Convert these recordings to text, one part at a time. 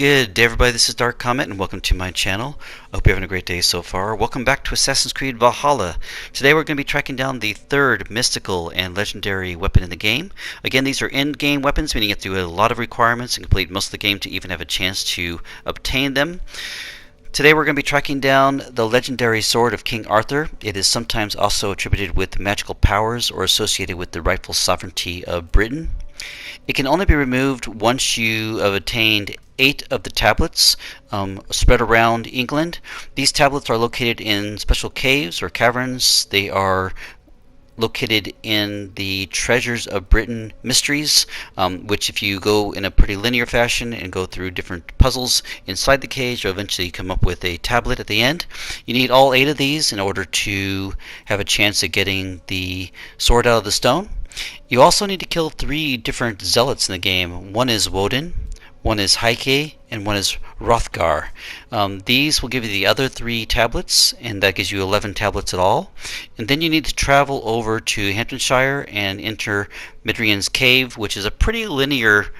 Good day, everybody. This is Dark Comet, and welcome to my channel. I hope you're having a great day so far. Welcome back to Assassin's Creed Valhalla. Today we're going to be tracking down the third mystical and legendary weapon in the game. Again, these are end-game weapons, meaning you have to do a lot of requirements and complete most of the game to even have a chance to obtain them. Today we're going to be tracking down the legendary sword of King Arthur. It is sometimes also attributed with magical powers or associated with the rightful sovereignty of Britain. It can only be removed once you have attained 8 of the tablets spread around England. These tablets are located in special caves or caverns. They are located in the Treasues of Britan mysteries, which if you go in a pretty linear fashion and go through different puzzles inside the cage, you'll eventually come up with a tablet at the end. You need all 8 of these in order to have a chance at getting the sword out of the stone. You also need to kill 3 different zealots in the game. One is Woden, one is Heike, and one is Hrothgar. These will give you the other 3 tablets, and that gives you 11 tablets at all. And then you need to travel over to Hamtunscire and enter Myrddin's cave, which is a pretty linear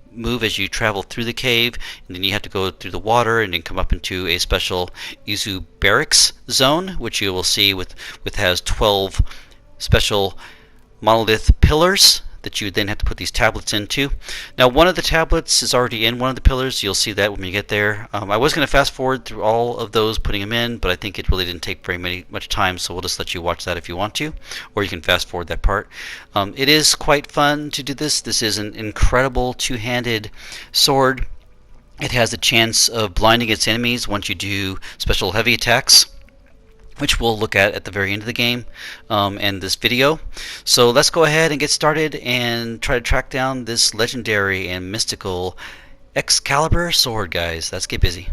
move as you travel through the cave, and then you have to go through the water and then come up into a special Izu barracks zone, which you will see with has 12 special monolith pillars that you then have to put these tablets into. Now, one of the tablets is already in one of the pillars. You'll see that when you get there. I was going to fast forward through all of those, putting them in, but I think it really didn't take much time, so we'll just let you watch that if you want to, or you can fast forward that part. It is quite fun to do this. This is an incredible two-handed sword. It has a chance of blinding its enemies once you do special heavy attacks, which we'll look at the very end of the game and this video. So let's go ahead and get started and try to track down this legendary and mystical Excalibur sword, guys. Let's get busy.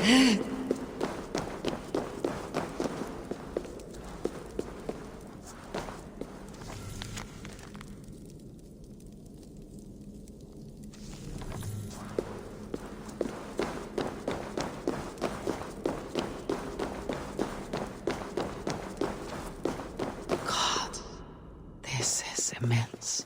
God, this is immense.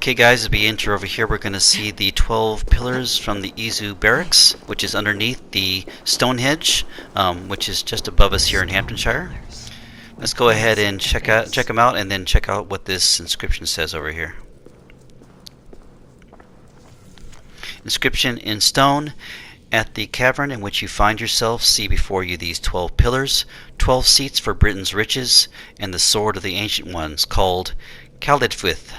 Okay guys, as we enter over here, we're going to see the 12 pillars from the Izu barracks, which is underneath the Stonehenge, which is just above us here in Hamtunscire. Let's go ahead and check them out, and then check out what this inscription says over here. Inscription in stone. At the cavern in which you find yourself, see before you these 12 pillars, 12 seats for Britain's riches, and the sword of the ancient ones, called Calidfwith,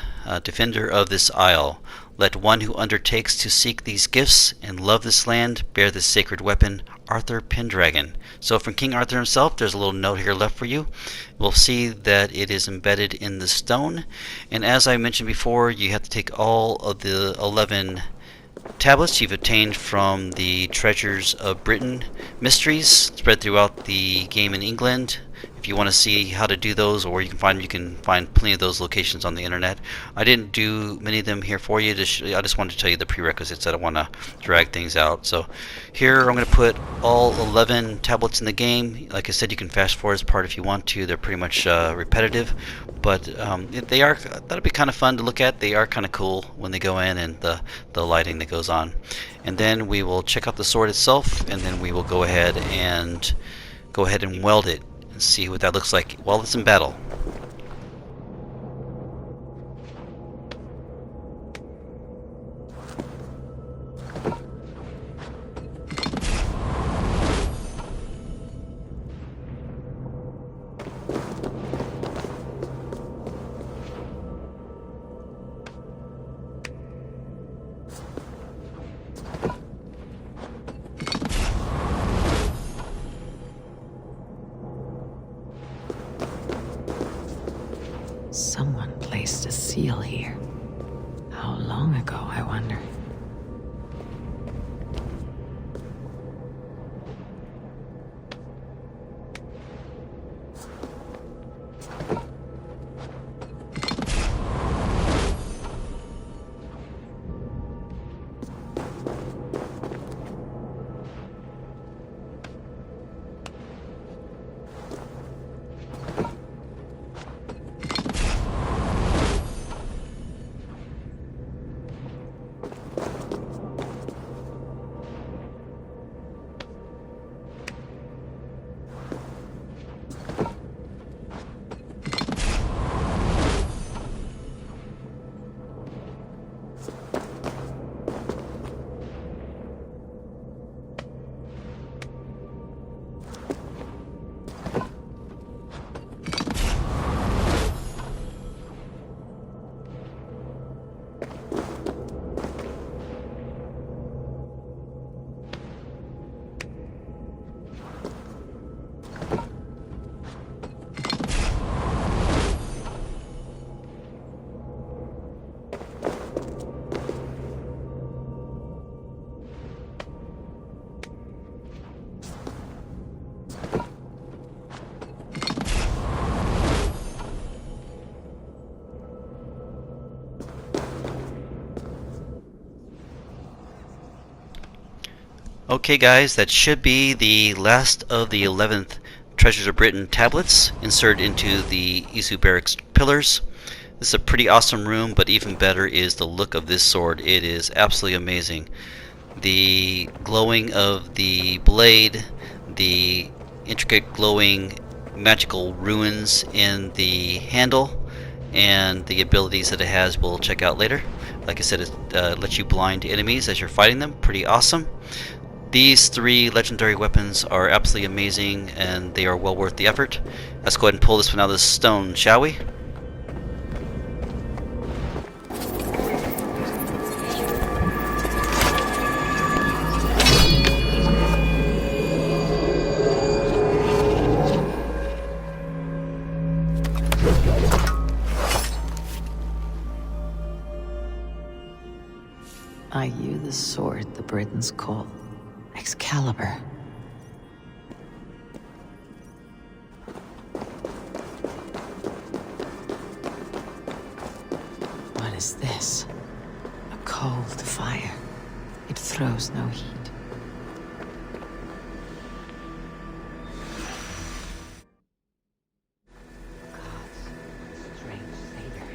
defender of this isle. Let one who undertakes to seek these gifts and love this land bear this sacred weapon, Arthur Pendragon. So from King Arthur himself, there's a little note here left for you. We'll see that it is embedded in the stone. And as I mentioned before, you have to take all of the 11 tablets you've obtained from the Treasures of Britan mysteries spread throughout the game in England. If you want to see how to do those, or where you can find plenty of those locations on the internet. I didn't do many of them here for you. I just wanted to tell you the prerequisites. I don't want to drag things out. So here I'm going to put all 11 tablets in the game. Like I said, you can fast forward as part if you want to. They're pretty much repetitive, but that'll be kind of fun to look at. They are kind of cool when they go in, and the lighting that goes on. And then we will check out the sword itself, and then we will go ahead and weld it and see what that looks like while it's in battle. Someone placed a seal here. How long ago, I wonder? Okay guys, that should be the last of the 11th Treasures of Britain tablets inserted into the Isu Barracks pillars. This is a pretty awesome room, but even better is the look of this sword. It is absolutely amazing. The glowing of the blade, the intricate glowing magical runes in the handle, and the abilities that it has we'll check out later. Like I said, it lets you blind enemies as you're fighting them. Pretty awesome. These three legendary weapons are absolutely amazing, and they are well worth the effort. Let's go ahead and pull this one out of the stone, shall we? Are you the sword the Britons call Excalibur? What is this? A cold fire. It throws no heat. God's strange saber,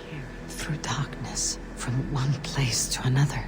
carried through darkness from one place to another.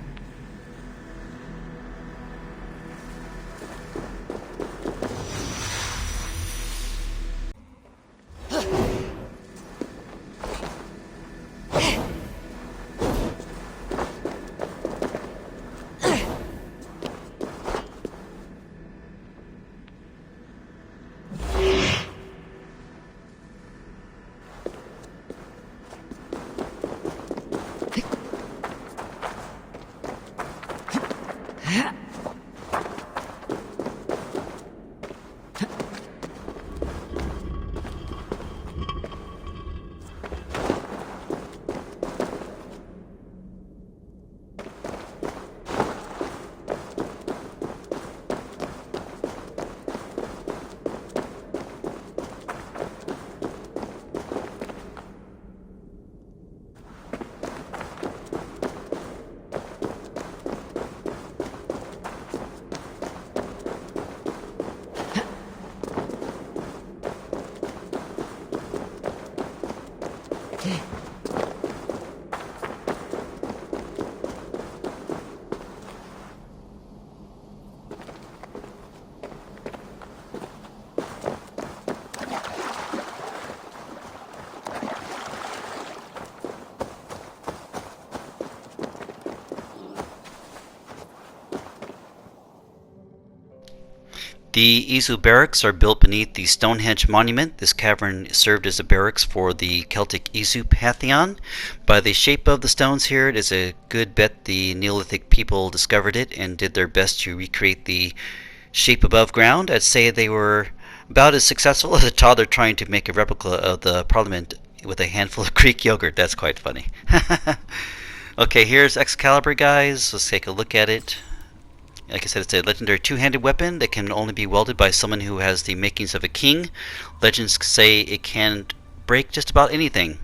The Isu barracks are built beneath the Stonehenge monument. This cavern served as a barracks for the Celtic Isu pantheon. By the shape of the stones here, it is a good bet the Neolithic people discovered it and did their best to recreate the shape above ground. I'd say they were about as successful as a toddler trying to make a replica of the Parliament with a handful of Greek yogurt. That's quite funny. Okay, here's Excalibur, guys. Let's take a look at it. Like I said, it's a legendary two-handed weapon that can only be wielded by someone who has the makings of a king. Legends say it can break just about anything.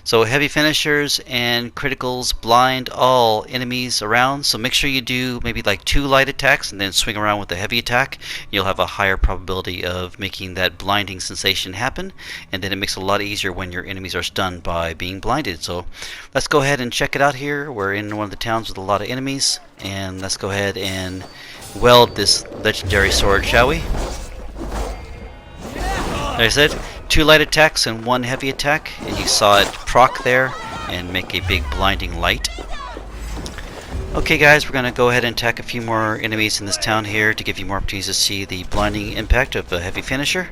So heavy finishers and criticals blind all enemies around. So make sure you do maybe like 2 light attacks and then swing around with a heavy attack. You'll have a higher probability of making that blinding sensation happen. And then it makes it a lot easier when your enemies are stunned by being blinded. So let's go ahead and check it out here. We're in one of the towns with a lot of enemies. And let's go ahead and weld this legendary sword, shall we? Like I said, 2 light attacks and 1 heavy attack, and you saw it proc there and make a big blinding light. Okay guys, we're going to go ahead and attack a few more enemies in this town here to give you more opportunities to see the blinding impact of a heavy finisher.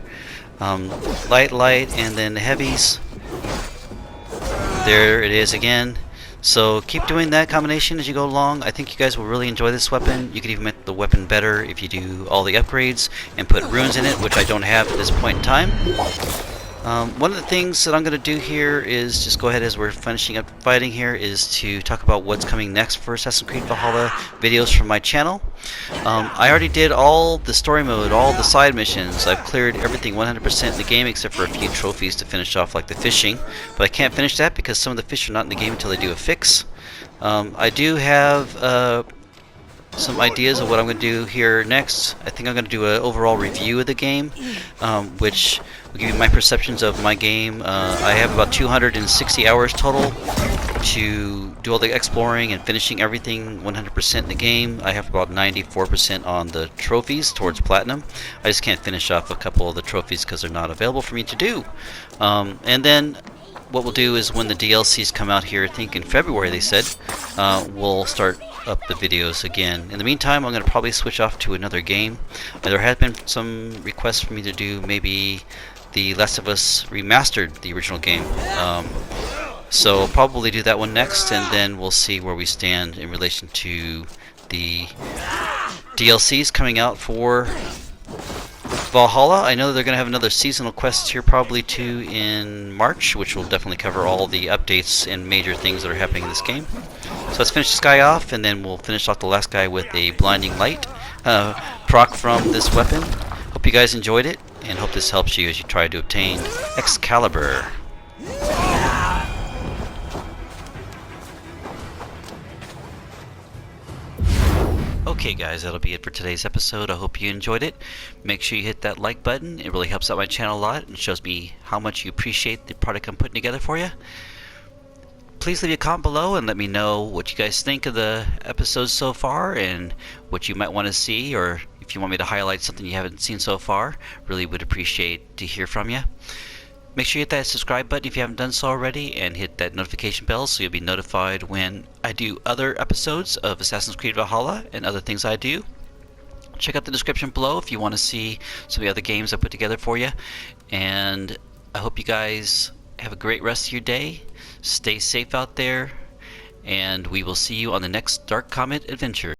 Light, and then the heavies. There it is again. So keep doing that combination as you go along. I think you guys will really enjoy this weapon. You could even make the weapon better if you do all the upgrades and put runes in it, which I don't have at this point in time. One of the things that I'm going to do here is just go ahead as we're finishing up fighting here is to talk about what's coming next for Assassin's Creed Valhalla videos from my channel. I already did all the story mode, all the side missions. I've cleared everything 100% in the game except for a few trophies to finish off, like the fishing. But I can't finish that because some of the fish are not in the game until they do a fix. I do have some ideas of what I'm going to do here next. I think I'm going to do an overall review of the game, which will give you my perceptions of my game. I have about 260 hours total to do all the exploring and finishing everything 100% in the game. I have about 94% on the trophies towards platinum. I just can't finish off a couple of the trophies because they're not available for me to do. And then what we'll do is when the DLCs come out here, I think in February they said, we'll start up the videos again. In the meantime, I'm going to probably switch off to another game. There have been some requests for me to do maybe The Last of Us Remastered, the original game. So I'll probably do that one next, and then we'll see where we stand in relation to the DLCs coming out for Valhalla. I know they're going to have another seasonal quest here probably too in March, which will definitely cover all the updates and major things that are happening in this game. So let's finish this guy off, and then we'll finish off the last guy with a blinding light proc from this weapon. Hope you guys enjoyed it, and hope this helps you as you try to obtain Excalibur. Okay guys, that'll be it for today's episode. I hope you enjoyed it. Make sure you hit that like button. It really helps out my channel a lot and shows me how much you appreciate the product I'm putting together for you. Please leave a comment below and let me know what you guys think of the episodes so far and what you might want to see, or if you want me to highlight something you haven't seen so far. Really would appreciate to hear from you. Make sure you hit that subscribe button if you haven't done so already, and hit that notification bell so you'll be notified when I do other episodes of Assassin's Creed Valhalla and other things I do. Check out the description below if you want to see some of the other games I put together for you. And I hope you guys have a great rest of your day. Stay safe out there, and we will see you on the next Dark Comet adventure.